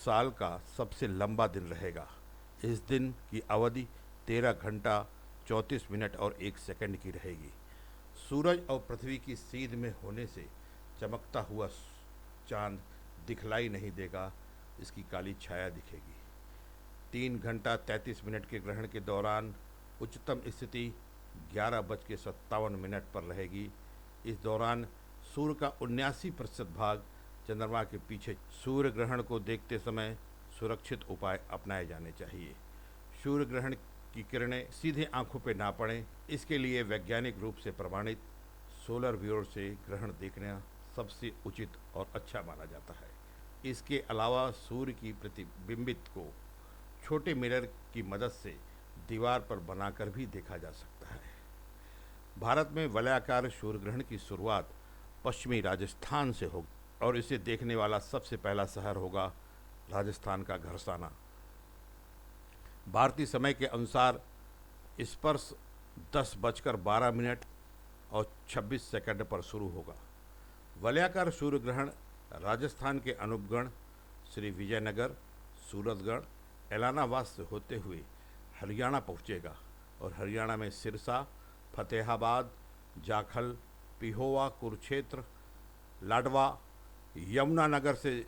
साल का सबसे लंबा दिन रहेगा। इस दिन की अवधि 13 घंटा 34 मिनट और 1 सेकंड की रहेगी। सूरज और पृथ्वी की सीध में होने से चमकता हुआ चांद दिखलाई नहीं देगा, इसकी काली छाया दिखेगी। 3 घंटा 33 मिनट के ग्रहण के दौरान उच्चतम स्थिति 11:57 पर रहेगी। इस दौरान सूर्य का 79% भाग चंद्रमा के पीछे। सूर्य ग्रहण को देखते समय सुरक्षित उपाय अपनाए जाने चाहिए। सूर्य ग्रहण की किरणें सीधे आंखों पर ना पड़ें, इसके लिए वैज्ञानिक रूप से प्रमाणित सोलर व्यूअर से ग्रहण देखना सबसे उचित और अच्छा माना जाता है। इसके अलावा सूर्य की प्रतिबिंबित को छोटे मिरर की मदद से दीवार पर बनाकर भी देखा जा सकता है। भारत में वलयाकार सूर्य ग्रहण की शुरुआत पश्चिमी राजस्थान से होगी और इसे देखने वाला सबसे पहला शहर होगा राजस्थान का घरसाना। भारतीय समय के अनुसार स्पर्श 10:12 और 26 पर शुरू होगा। वलयाकार सूर्य ग्रहण राजस्थान के अनूपगढ़, श्री विजयनगर, सूरतगढ़, एलानाबाद से होते हुए हरियाणा पहुँचेगा और हरियाणा में सिरसा, फतेहाबाद, जाखल, पिहोवा, कुरुक्षेत्र, लाडवा, यमुनानगर से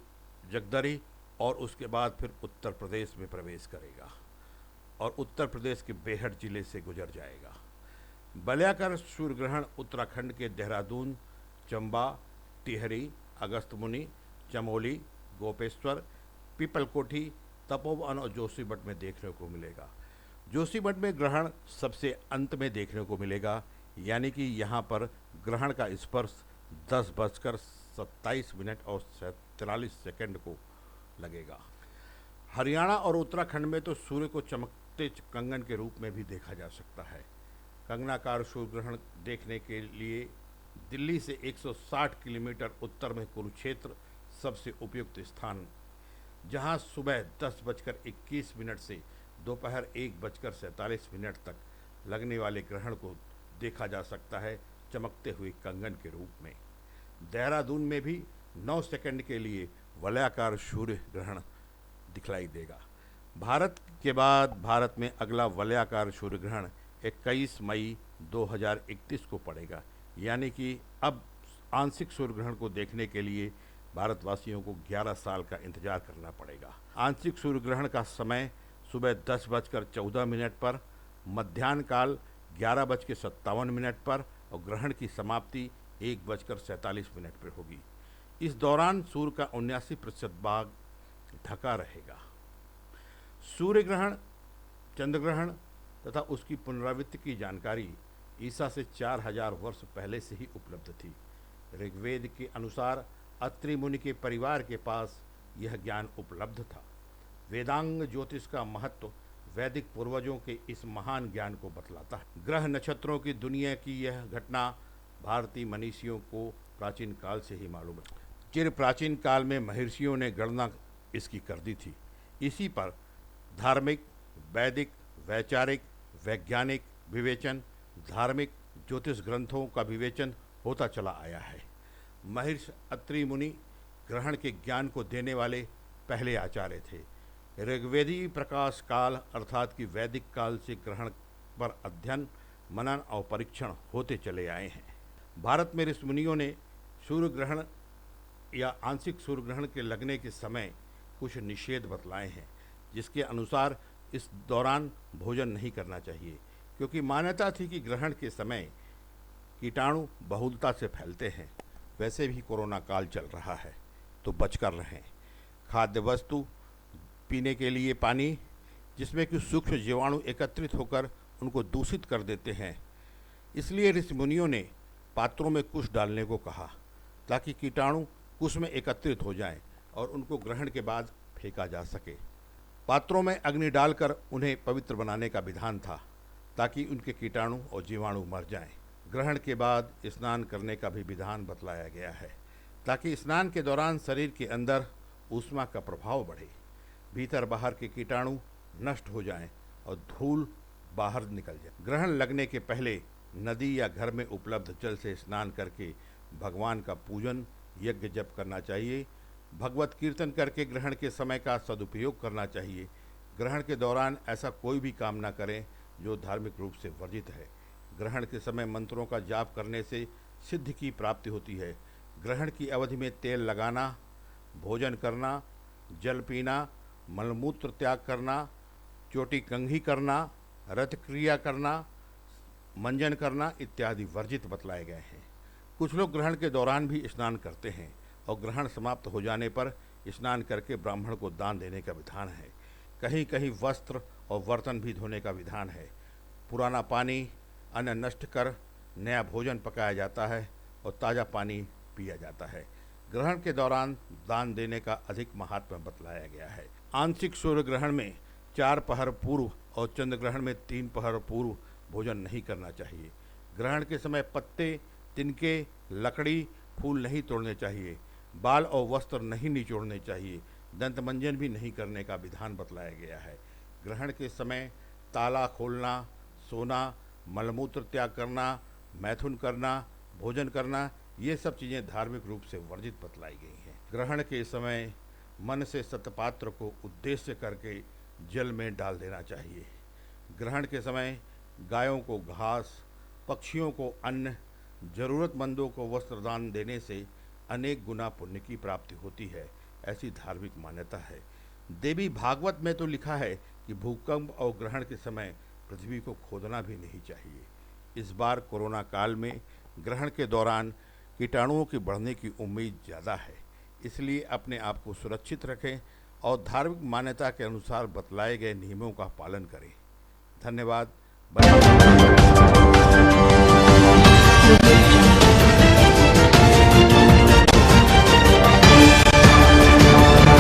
जगदरी और उसके बाद फिर उत्तर प्रदेश में प्रवेश करेगा और उत्तर प्रदेश के बेहट जिले से गुजर जाएगा। वलयाकार सूर्य ग्रहण उत्तराखंड के देहरादून, चंबा, टिहरी, अगस्त्यमुनि, चमोली, गोपेश्वर, पीपलकोठी, तपोवन और जोशीमठ में देखने को मिलेगा। जोशीमठ में ग्रहण सबसे अंत में देखने को मिलेगा, यानी कि यहाँ पर ग्रहण का स्पर्श 10:27 और 43 को लगेगा। हरियाणा और उत्तराखंड में तो सूर्य को चमकते कंगन के रूप में भी देखा जा सकता है। कंगनाकार सूर्य ग्रहण देखने के लिए दिल्ली से 160 किलोमीटर उत्तर में कुरुक्षेत्र सबसे उपयुक्त स्थान, जहां सुबह 10:21 से दोपहर 1:47 तक लगने वाले ग्रहण को देखा जा सकता है चमकते हुए कंगन के रूप में। देहरादून में भी 9 सेकंड के लिए वलयाकार सूर्य ग्रहण दिखलाई देगा। भारत के बाद भारत में अगला वलयाकार सूर्य ग्रहण 21 मई 2031 को पड़ेगा, यानी कि अब आंशिक सूर्य ग्रहण को देखने के लिए भारतवासियों को 11 साल का इंतजार करना पड़ेगा। आंशिक सूर्य ग्रहण का समय सुबह 10:14 पर, मध्याह्न काल 11:57 पर और ग्रहण की समाप्ति 1:47 पर होगी। इस दौरान सूर्य का 79% भाग ढका रहेगा। सूर्य ग्रहण, चंद्र ग्रहण तथा उसकी पुनरावृत्ति की जानकारी ईसा से 4000 वर्ष पहले से ही उपलब्ध थी। ऋग्वेद के अनुसार अत्रि मुनि के परिवार के पास यह ज्ञान उपलब्ध था। वेदांग ज्योतिष का महत्व वैदिक पूर्वजों के इस महान ज्ञान को बतलाता है। ग्रह नक्षत्रों की दुनिया की यह घटना भारतीय मनीषियों को प्राचीन काल से ही मालूम है। चिर प्राचीन काल में महर्षियों ने गणना इसकी कर दी थी। इसी पर धार्मिक, वैदिक, वैचारिक, वैज्ञानिक विवेचन, धार्मिक ज्योतिष ग्रंथों का विवेचन होता चला आया है। महर्षि अत्रि मुनि ग्रहण के ज्ञान को देने वाले पहले आचार्य थे। ऋग्वेदी प्रकाश काल अर्थात कि वैदिक काल से ग्रहण पर अध्ययन, मनन और परीक्षण होते चले आए हैं। भारत में ऋषि मुनियों ने सूर्य ग्रहण या आंशिक सूर्य ग्रहण के लगने के समय कुछ निषेध बतलाए हैं, जिसके अनुसार इस दौरान भोजन नहीं करना चाहिए, क्योंकि मान्यता थी कि ग्रहण के समय कीटाणु बहुलता से फैलते हैं। वैसे भी कोरोना काल चल रहा है, तो बचकर रहें। खाद्य वस्तु, पीने के लिए पानी, जिसमें कि सूक्ष्म जीवाणु एकत्रित होकर उनको दूषित कर देते हैं, इसलिए ऋषि मुनियों ने पात्रों में कुश डालने को कहा, ताकि कीटाणु कुश में एकत्रित हो जाएं और उनको ग्रहण के बाद फेंका जा सके। पात्रों में अग्नि डालकर उन्हें पवित्र बनाने का विधान था, ताकि उनके कीटाणु और जीवाणु मर जाएं। ग्रहण के बाद स्नान करने का भी विधान बतलाया गया है, ताकि स्नान के दौरान शरीर के अंदर ऊष्मा का प्रभाव बढ़े, भीतर बाहर के कीटाणु नष्ट हो जाएं और धूल बाहर निकल जाए। ग्रहण लगने के पहले नदी या घर में उपलब्ध जल से स्नान करके भगवान का पूजन, यज्ञ जप करना चाहिए। भगवत कीर्तन करके ग्रहण के समय का सदुपयोग करना चाहिए। ग्रहण के दौरान ऐसा कोई भी काम न करें जो धार्मिक रूप से वर्जित है। ग्रहण के समय मंत्रों का जाप करने से सिद्धि की प्राप्ति होती है। ग्रहण की अवधि में तेल लगाना, भोजन करना, जल पीना, मलमूत्र त्याग करना, चोटी कंघी करना, रथ क्रिया करना, मंजन करना इत्यादि वर्जित बतलाए गए हैं। कुछ लोग ग्रहण के दौरान भी स्नान करते हैं और ग्रहण समाप्त हो जाने पर स्नान करके ब्राह्मण को दान देने का विधान है। कहीं कहीं वस्त्र और बर्तन भी धोने का विधान है। पुराना पानी, अन्न नष्ट कर नया भोजन पकाया जाता है और ताज़ा पानी पिया जाता है। ग्रहण के दौरान दान देने का अधिक महात्म्य बतलाया गया है। आंशिक सूर्य ग्रहण में 4 पहर पूर्व और चंद्र ग्रहण में 3 पहर पूर्व भोजन नहीं करना चाहिए। ग्रहण के समय पत्ते, तिनके, लकड़ी, फूल नहीं तोड़ने चाहिए। बाल और वस्त्र नहीं निचोड़ने चाहिए। दंत मंजन भी नहीं करने का विधान बतलाया गया है। ग्रहण के समय ताला खोलना, सोना, मलमूत्र त्याग करना, मैथुन करना, भोजन करना, ये सब चीज़ें धार्मिक रूप से वर्जित बतलाई गई हैं। ग्रहण के समय मन से सतपात्र को उद्देश्य करके जल में डाल देना चाहिए। ग्रहण के समय गायों को घास, पक्षियों को अन्न, जरूरतमंदों को वस्त्रदान देने से अनेक गुना पुण्य की प्राप्ति होती है, ऐसी धार्मिक मान्यता है। देवी भागवत में तो लिखा है कि भूकंप और ग्रहण के समय पृथ्वी को खोदना भी नहीं चाहिए। इस बार कोरोना काल में ग्रहण के दौरान कीटाणुओं के बढ़ने की उम्मीद ज़्यादा है, इसलिए अपने आप को सुरक्षित रखें और धार्मिक मान्यता के अनुसार बतलाए गए नियमों का पालन करें। धन्यवाद।